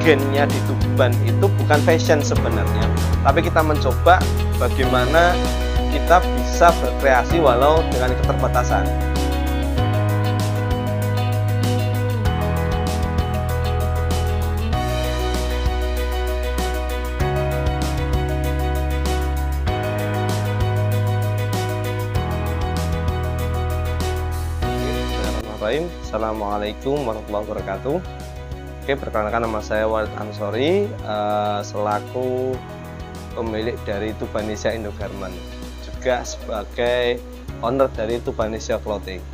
gennya di Tuban itu bukan fashion sebenarnya, tapi kita mencoba bagaimana kita bisa berkreasi walau dengan keterbatasan. Assalamualaikum warahmatullahi wabarakatuh. Oke, perkenalkan, nama saya Walid Ansori, selaku pemilik dari Tubanesia Indogarment, juga sebagai owner dari Tubanesia Clothing.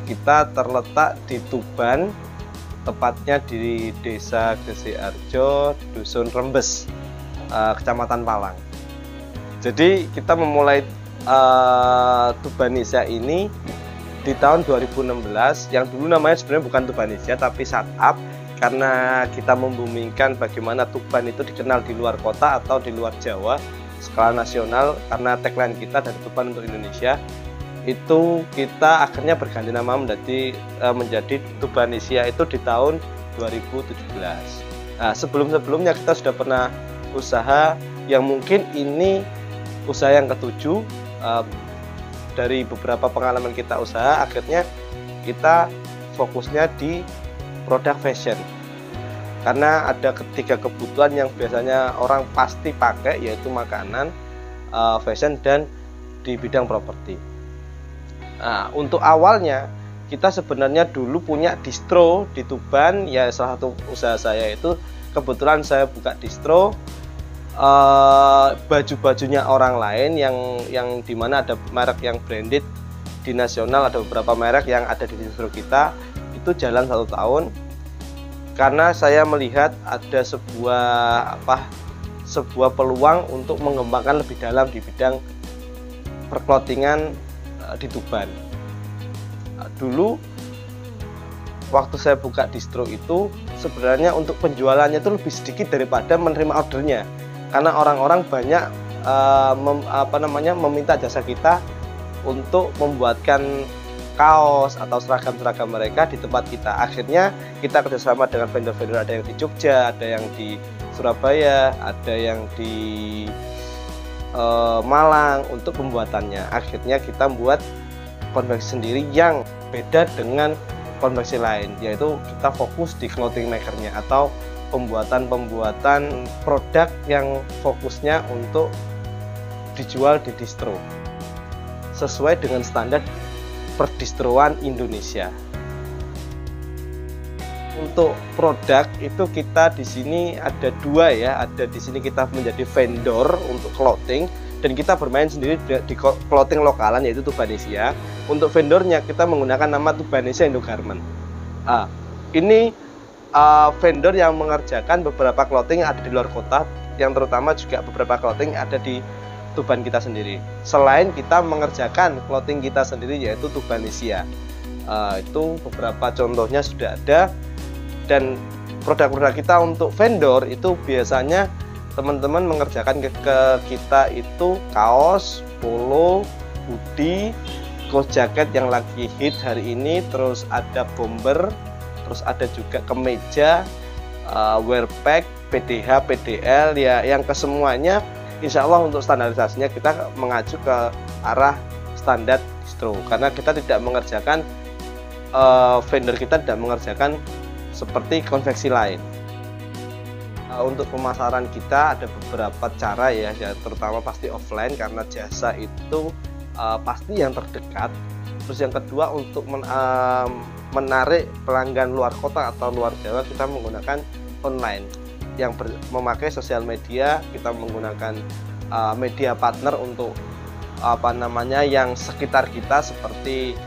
Kita terletak di Tuban, tepatnya di Desa Gesiharjo, Dusun Rembes, Kecamatan Palang. Jadi kita memulai Tubanesia ini di tahun 2016, yang dulu namanya sebenarnya bukan Tubanesia tapi Startup, karena kita membumikan bagaimana Tuban itu dikenal di luar kota atau di luar Jawa skala nasional, karena tagline kita dari Tuban untuk Indonesia. Itu kita akhirnya berganti nama menjadi Tubanesia itu di tahun 2017. Nah, sebelumnya kita sudah pernah usaha yang mungkin ini usaha yang ketujuh. Dari beberapa pengalaman kita usaha, akhirnya kita fokusnya di produk fashion, karena ada ketiga kebutuhan yang biasanya orang pasti pakai, yaitu makanan, fashion, dan di bidang properti. Nah, untuk awalnya kita sebenarnya dulu punya distro di Tuban, ya salah satu usaha saya itu kebetulan saya buka distro. Baju-bajunya orang lain yang dimana ada merek yang branded di nasional, ada beberapa merek yang ada di distro kita, itu jalan 1 tahun karena saya melihat ada sebuah peluang untuk mengembangkan lebih dalam di bidang perclothingan di Tuban. Dulu waktu saya buka distro itu sebenarnya untuk penjualannya itu lebih sedikit daripada menerima ordernya, karena orang-orang banyak meminta jasa kita untuk membuatkan kaos atau seragam-seragam mereka di tempat kita. Akhirnya kita kerjasama dengan vendor-vendor, ada yang di Jogja, ada yang di Surabaya, ada yang di Malang untuk pembuatannya. Akhirnya kita membuat konveksi sendiri yang beda dengan konveksi lain, yaitu kita fokus di clothing makernya atau pembuatan produk yang fokusnya untuk dijual di distro sesuai dengan standar perdistroan Indonesia. Untuk produk itu kita di sini ada 2 ya, ada di sini kita menjadi vendor untuk clothing dan kita bermain sendiri di clothing lokalan yaitu Tubanesia. Untuk vendornya kita menggunakan nama Tubanesia Indogarment. Ini vendor yang mengerjakan beberapa clothing yang ada di luar kota, yang terutama juga beberapa clothing yang ada di Tuban kita sendiri. Selain kita mengerjakan clothing kita sendiri yaitu Tubanesia, itu beberapa contohnya sudah ada. Dan produk-produk kita untuk vendor itu biasanya teman-teman mengerjakan ke kita itu kaos, polo, hoodie, kaos jaket yang lagi hit hari ini, terus ada bomber, terus ada juga kemeja, wear pack, PDH, PDL, ya yang kesemuanya insya Allah untuk standarisasinya kita mengacu ke arah standar distro, karena kita tidak mengerjakan vendor kita tidak mengerjakan seperti konveksi lain. Untuk pemasaran kita ada beberapa cara ya, terutama pasti offline karena jasa itu pasti yang terdekat. Terus yang kedua, untuk menarik pelanggan luar kota atau luar Jawa, kita menggunakan online yang memakai sosial media. Kita menggunakan media partner untuk yang sekitar kita, seperti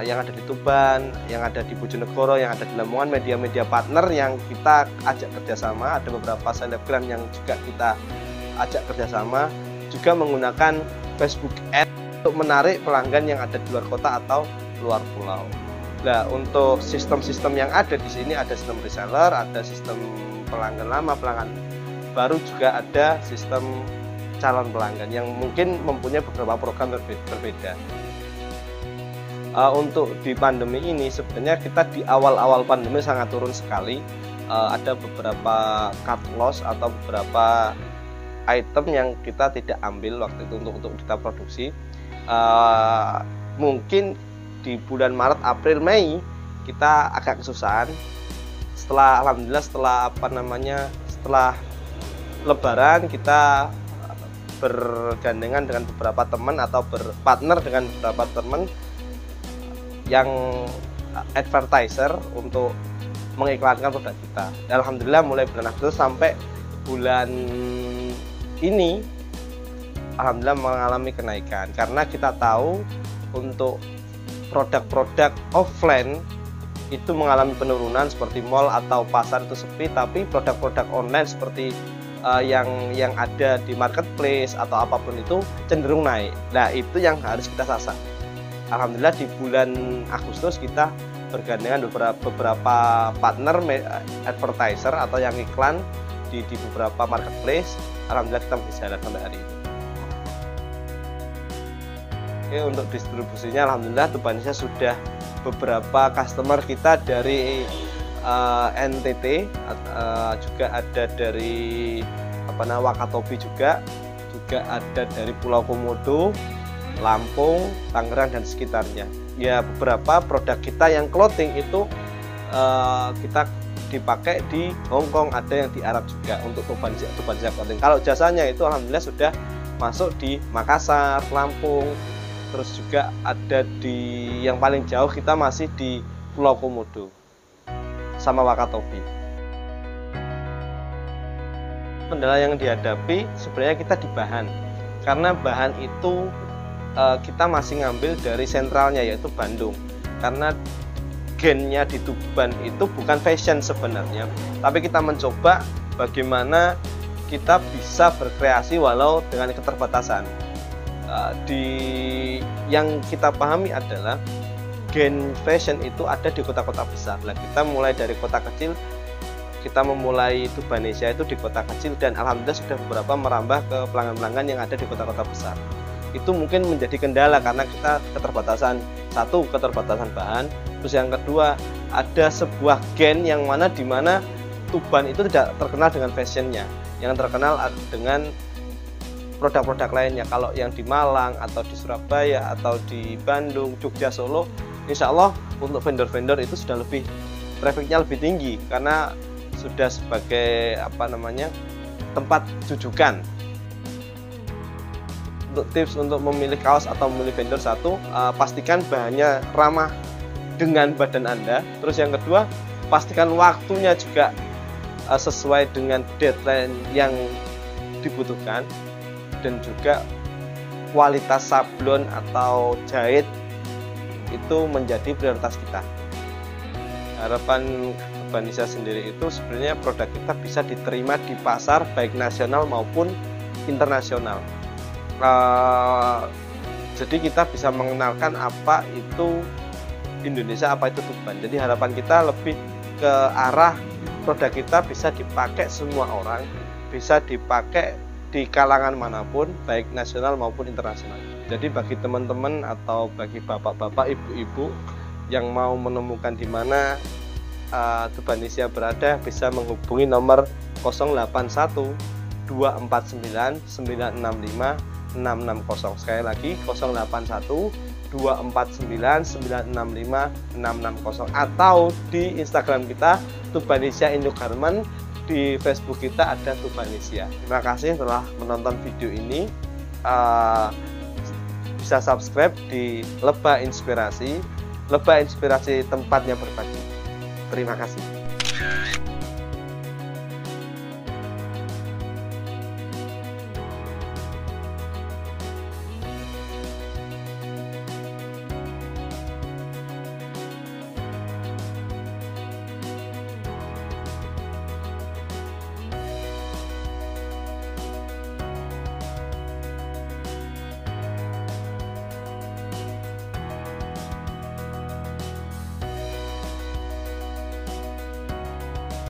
yang ada di Tuban, yang ada di Bojonegoro, yang ada di Lamongan. Media-media partner yang kita ajak kerjasama, ada beberapa selebgram yang juga kita ajak kerjasama, juga menggunakan Facebook Ads untuk menarik pelanggan yang ada di luar kota atau luar pulau. Nah, untuk sistem-sistem yang ada di sini ada sistem reseller, ada sistem pelanggan lama, pelanggan baru, juga ada sistem calon pelanggan yang mungkin mempunyai beberapa program berbeda. Untuk di pandemi ini sebenarnya kita di awal-awal pandemi sangat turun sekali. ada beberapa cut loss atau beberapa item yang kita tidak ambil waktu itu untuk kita produksi. Mungkin di bulan Maret, April, Mei kita agak kesusahan. Alhamdulillah setelah Lebaran kita bergandengan dengan beberapa teman atau berpartner dengan beberapa teman yang advertiser untuk mengiklankan produk kita. Dan alhamdulillah mulai bulan Agustus sampai bulan ini alhamdulillah mengalami kenaikan, karena kita tahu untuk produk-produk offline itu mengalami penurunan seperti mall atau pasar itu sepi, tapi produk-produk online seperti yang ada di marketplace atau apapun itu cenderung naik. Nah, itu yang harus kita sasar. Alhamdulillah di bulan Agustus kita bergandengan beberapa partner advertiser atau yang iklan di beberapa marketplace. Alhamdulillah kita bisa jalan sampai hari ini. Oke, untuk distribusinya alhamdulillah Tubanesia sudah beberapa customer kita dari NTT, juga ada dari Wakatobi, juga ada dari Pulau Komodo, Lampung, Tangerang dan sekitarnya. Ya, beberapa produk kita yang clothing itu kita dipakai di Hong Kong, ada yang di Arab juga untuk Tubanesia clothing. Kalau jasanya itu alhamdulillah sudah masuk di Makassar, Lampung, terus juga ada di yang paling jauh kita masih di Pulau Komodo sama Wakatobi. Kendala yang dihadapi sebenarnya kita di bahan, karena bahan itu kita masih ngambil dari sentralnya yaitu Bandung, karena gennya di Tuban itu bukan fashion sebenarnya, tapi kita mencoba bagaimana kita bisa berkreasi walau dengan keterbatasan. Yang kita pahami adalah gen fashion itu ada di kota-kota besar. Nah, kita mulai dari kota kecil, kita memulai Tubanesia itu di kota kecil, dan alhamdulillah sudah beberapa merambah ke pelanggan-pelanggan yang ada di kota-kota besar. Itu mungkin menjadi kendala karena kita keterbatasan bahan, terus yang kedua ada sebuah gen yang mana di mana Tuban itu tidak terkenal dengan fashionnya, yang terkenal dengan produk-produk lainnya. Kalau yang di Malang atau di Surabaya atau di Bandung, Jogja, Solo, insya Allah untuk vendor-vendor itu sudah lebih trafficnya lebih tinggi karena sudah sebagai tempat jujukan. Untuk tips untuk memilih kaos atau memilih vendor satu, pastikan bahannya ramah dengan badan Anda. Terus yang kedua, pastikan waktunya juga sesuai dengan deadline yang dibutuhkan, dan juga kualitas sablon atau jahit itu menjadi prioritas kita. Harapan Tubanesia sendiri itu sebenarnya produk kita bisa diterima di pasar baik nasional maupun internasional. Jadi kita bisa mengenalkan apa itu Indonesia, apa itu Tuban. Jadi harapan kita lebih ke arah produk kita bisa dipakai semua orang, bisa dipakai di kalangan manapun, baik nasional maupun internasional. Jadi bagi teman-teman atau bagi bapak-bapak, ibu-ibu yang mau menemukan di mana Tubanesia berada, bisa menghubungi nomor 081 249 965 660. Sekali lagi 081 249 965 660, atau di Instagram kita Tubanesia Indo Garment, di Facebook kita ada Tubanesia. Terima kasih telah menonton video ini. Bisa subscribe di Lebah Inspirasi tempatnya berbagi. Terima kasih.